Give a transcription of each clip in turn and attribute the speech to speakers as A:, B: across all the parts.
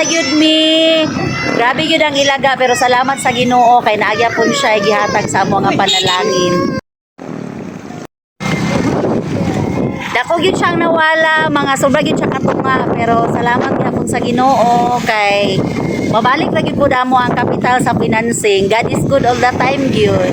A: gyud mi. Grabe gyud ang ilaga pero salamat sa Ginoo kay naagya pun siya gihatag sa amo nga panalangin. Dako gyud siyang nawala, mga sobra gyud siya katunga pero salamat gyapon sa Ginoo kay mabalik lagi pud amo ang kapital sa financing. God is good all the time gyud.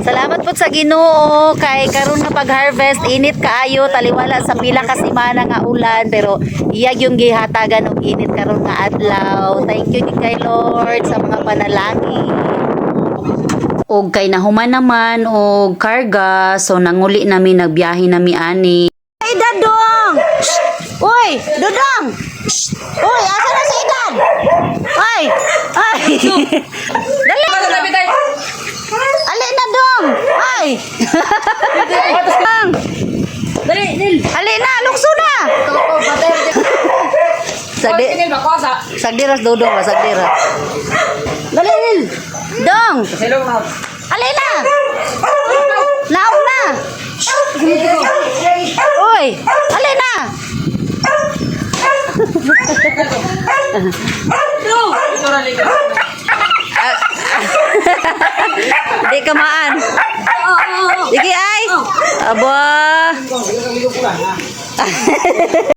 A: Salamat po sa Ginoo kay karon nga pag-harvest init kaayo taliwala sa pila ka semana nga ulan pero iyag yung gihatagan og init karon nga adlaw. Thank you kay Lord sa mga panalangin. Og kay nahuman naman og karga so nanguli nami nagbiyahe nami ani. Ay Dadong. Uy, Dodong. Uy, asa na si Idan? Ay. Ay. Dali. Ali na dong. Ay.
B: Dali, Nil.
A: Ali na, lukso na. Sagdiras dodong ba sagdiras. Dali Nil. Dong. Ali na. Laog na. Uy, ali na. Di kamaan. Sige ay. Aba.